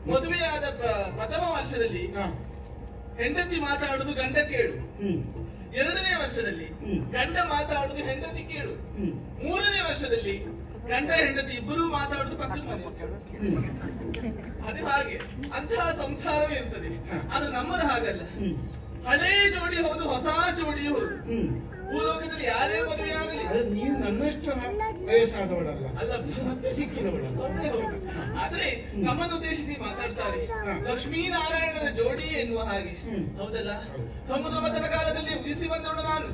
ಮದುವೆಯಾದ ಪ್ರಥಮ ವರ್ಷದಲ್ಲಿ ಹೆಂಡತಿ ಮಾತಾಡುದು ಗಂಡ ಕೇಳು, ಎರಡನೇ ವರ್ಷದಲ್ಲಿ ಗಂಡ ಮಾತಾಡುದು ಹೆಂಡತಿ ಕೇಳು, ಮೂರನೇ ವರ್ಷದಲ್ಲಿ ಗಂಡ ಹೆಂಡತಿ ಇಬ್ಬರೂ ಮಾತಾಡುದು ಪಕ್ಕದ ಮನೆ. ಅದು ಹಾಗೆ ಅಂತಹ ಸಂಸಾರವೇ ಇರ್ತದೆ. ಅದು ನಮ್ಮದು ಹಾಗಲ್ಲ. ಹಳೇ ಜೋಡಿ ಹೌದು, ಹೊಸ ಜೋಡಿ ಹೌದು. ಭೂಲೋಕದಲ್ಲಿ ಯಾರೇ ಮದುವೆ ಆಗಲಿ ನೀವು ನನ್ನಷ್ಟು ವಯಸ್ಸಾದವಳಲ್ಲ, ಅಲ್ಲ ಮತ್ತೆ ಸಿಕ್ಕಿದವಳಲ್ಲ. ಆದ್ರೆ ನಮ್ಮನ್ನು ಉದ್ದೇಶಿಸಿ ಮಾತಾಡ್ತಾರೆ ಲಕ್ಷ್ಮೀನಾರಾಯಣನ ಜೋಡಿ ಎನ್ನುವ ಹಾಗೆ. ಹೌದಲ್ಲ, ಸಮುದ್ರ ಮಥನ ಕಾಲದಲ್ಲಿ ಉದಿಸಿ ಬಂದವಳು ನಾನು.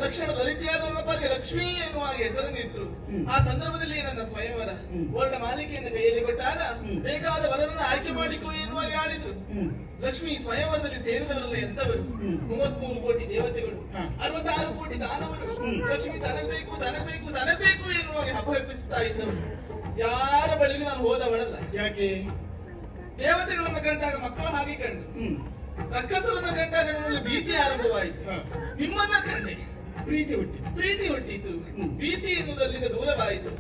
ತಕ್ಷಣ ಲಲಿತೆಯಾದವನ ಪಾಲಿಗೆ ಲಕ್ಷ್ಮೀ ಎನ್ನುವ ಹಾಗೆ ಹೆಸರನ್ನಿಟ್ರು. ಆ ಸಂದರ್ಭದಲ್ಲಿ ನನ್ನ ಸ್ವಯಂವರ ವರ್ಣ ಮಾಲಿಕೆಯನ್ನು ಕೈಯಲ್ಲಿ ಕೊಟ್ಟಾಗ ಬೇಕಾದ ವರನನ್ನು ಆಯ್ಕೆ ಮಾಡಿಕೋ ಎನ್ನುವ ಹೇಳಿದ್ರು. ಲಕ್ಷ್ಮಿ ಸ್ವಯಂವರದಲ್ಲಿ ಸೇರಿದವರಲ್ಲ ಎಂತವರು? 33 ಕೋಟಿ ದೇವತೆಗಳು, 66 ಕೋಟಿ ದಾನವರು. ಲಕ್ಷ್ಮಿ ತನಗಬೇಕು ತನಗಬೇಕು ತನಗಬೇಕು ಎನ್ನುವಾಗ ಹಬ್ಬ ಇದ್ದವರು. ಯಾರ ಬಳಿಗೂ ನಾನು ಹೋದವಳಲ್ಲ. ಯಾಕೆ? ದೇವತೆಗಳನ್ನ ಕಂಡಾಗ ಮಕ್ಕಳ ಹಾಗೆ ಕಂಡು, ರಕ್ಕಸರನ್ನ ಕಂಡಾಗ ನನ್ನಲ್ಲಿ ಭೀತಿ ಆರಂಭವಾಯಿತು. ನಿಮ್ಮನ್ನ ಕಂಡೆ ಪ್ರೀತಿ ಹುಟ್ಟಿತು. ಭೀತಿ ಎನ್ನುವುದರಿಂದ ದೂರವಾಯಿತು.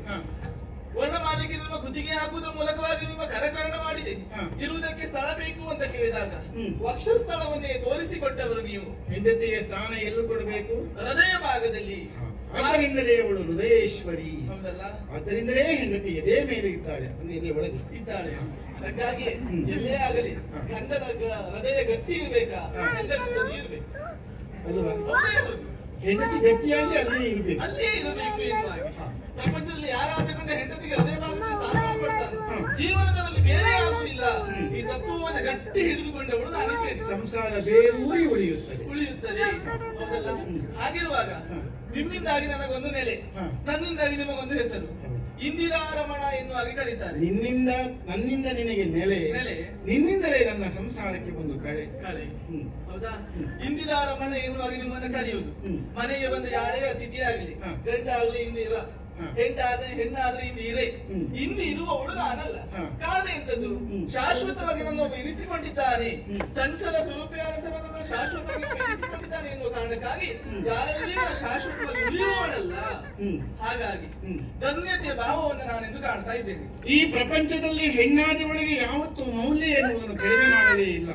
ವರ್ಣಮಾಲಿಕೆ ನಿಮ್ಮ ಗುತ್ತಿಗೆ ಹಾಕುವುದರ ಮೂಲಕವಾಗಿ ನಿಮ್ಮ ಕರಕರಣ ಮಾಡಿದೆ. ಇರುವುದಕ್ಕೆ ಸ್ಥಳ ಬೇಕು ಅಂತ ಕೇಳಿದಾಗ ವಕ್ಷಸ್ಥಳವನ್ನೇ ತೋರಿಸಿಕೊಟ್ಟವರು ನೀವು. ಹೆಂಡತಿಗೆ ಸ್ಥಾನ ಎಲ್ಲೂ ಕೊಡಬೇಕು? ಹೃದಯ ಭಾಗದಲ್ಲಿ. ಆದ್ದರಿಂದಲೇ ಅವಳು ಹೃದಯೇಶ್ವರಿ. ಹೌದಲ್ಲ, ಆದ್ದರಿಂದಲೇ ಹೆಂಡತಿ ಎದೆ ಮೇಲೆ ಇದ್ದಾಳೆ, ಎದೆ ಒಳಗೆ ಇದ್ದಾಳೆ. ಅದಕ್ಕಾಗಿ ಎಲ್ಲೇ ಆಗಲಿ ಗಂಡನ ಹೃದಯ ಗಟ್ಟಿ ಇರ್ಬೇಕಾ, ಸರಿ ಇರ್ಬೇಕು ಅಲ್ವಾ? ಹೆಂಡತಿ ಗಟ್ಟಿಯಾಗಿ ಅಲ್ಲೇ ಇರಬೇಕು ಎನ್ನುವಾಗ ಪ್ರಪಂಚದಲ್ಲಿ ಯಾರಾದ ಕಂಡ ಹೆಂಡತಿಗೆ ಹೃದಯ ಭಾಗದಲ್ಲಿ ಸ್ಥಾನ ಕೊಡ್ತಾನೆ. ಜೀವನದಲ್ಲಿ ಬೇರೆ ಆಗುವುದಿಲ್ಲ. ಈ ತತ್ವವನ್ನು ಗಟ್ಟಿ ಹಿಡಿದುಕೊಂಡವಳು ನಾನಿದ್ದೇನೆ. ಸಂಸಾರ ಬೇರೂರಿ ಉಳಿಯುತ್ತದೆ. ಹೌದಲ್ಲ, ಹಾಗಿರುವಾಗ ನಿಮ್ಮಿಂದಾಗಿ ನನಗೊಂದು ನೆಲೆ, ನನ್ನಿಂದಾಗಿ ನಿಮಗೊಂದು ಹೆಸರು. ಇಂದಿರಾ ರಮಣ ಎನ್ನುವಾಗಿ ಕರೀತಾರೆ. ನನ್ನಿಂದ ನಿನಗೆ ನೆಲೆ, ನಿನ್ನಿಂದಲೇ ನನ್ನ ಸಂಸಾರಕ್ಕೆ ಒಂದು ಕಳೆ. ಹೌದಾ? ಇಂದಿರಾ ರಮಣ ಎನ್ನುವಾಗಿ ನಿಮ್ಮನ್ನು ಕರೆಯುವುದು. ಮನೆಗೆ ಬಂದ ಯಾರೇ ಅತಿಥಿ ಆಗಲಿ, ಗಂಡ ಆಗಲಿ ಇಂದಿರ, ಹೆಣ್ಣಾದ್ರೆ ಇಂದು ಇರೆ. ಇಂದು ಇರುವವಳು ನಾನಲ್ಲ. ಕಾರಣ ಎಂತದ್ದು? ಶಾಶ್ವತವಾಗಿ ನನ್ನೊಬ್ಬ ಇರಿಸಿಕೊಂಡಿದ್ದಾನೆ. ಚಂಚಲ ಸ್ವರೂಪಿಯಾದಂತ ನನ್ನನ್ನು ಶಾಶ್ವತವಾಗಿ ಇರಿಸಿಕೊಂಡಿದ್ದಾನೆ ಎನ್ನುವ ಕಾರಣಕ್ಕಾಗಿ ಯಾರಲ್ಲಿ ಶಾಶ್ವತವಾಗಿ ಉಳಿಯುವವಳಲ್ಲ. ಹಾಗಾಗಿ ಧನ್ಯತೆಯ ಭಾವವನ್ನು ನಾನೆಂದು ಕಾಣ್ತಾ ಇದ್ದೇನೆ. ಈ ಪ್ರಪಂಚದಲ್ಲಿ ಹೆಣ್ಣಾದವಳಿಗೆ ಯಾವತ್ತೂ ಮೌಲ್ಯ ಎನ್ನುವುದನ್ನು ಕಡಿಮೆ ಮಾಡಲೇ ಇಲ್ಲ.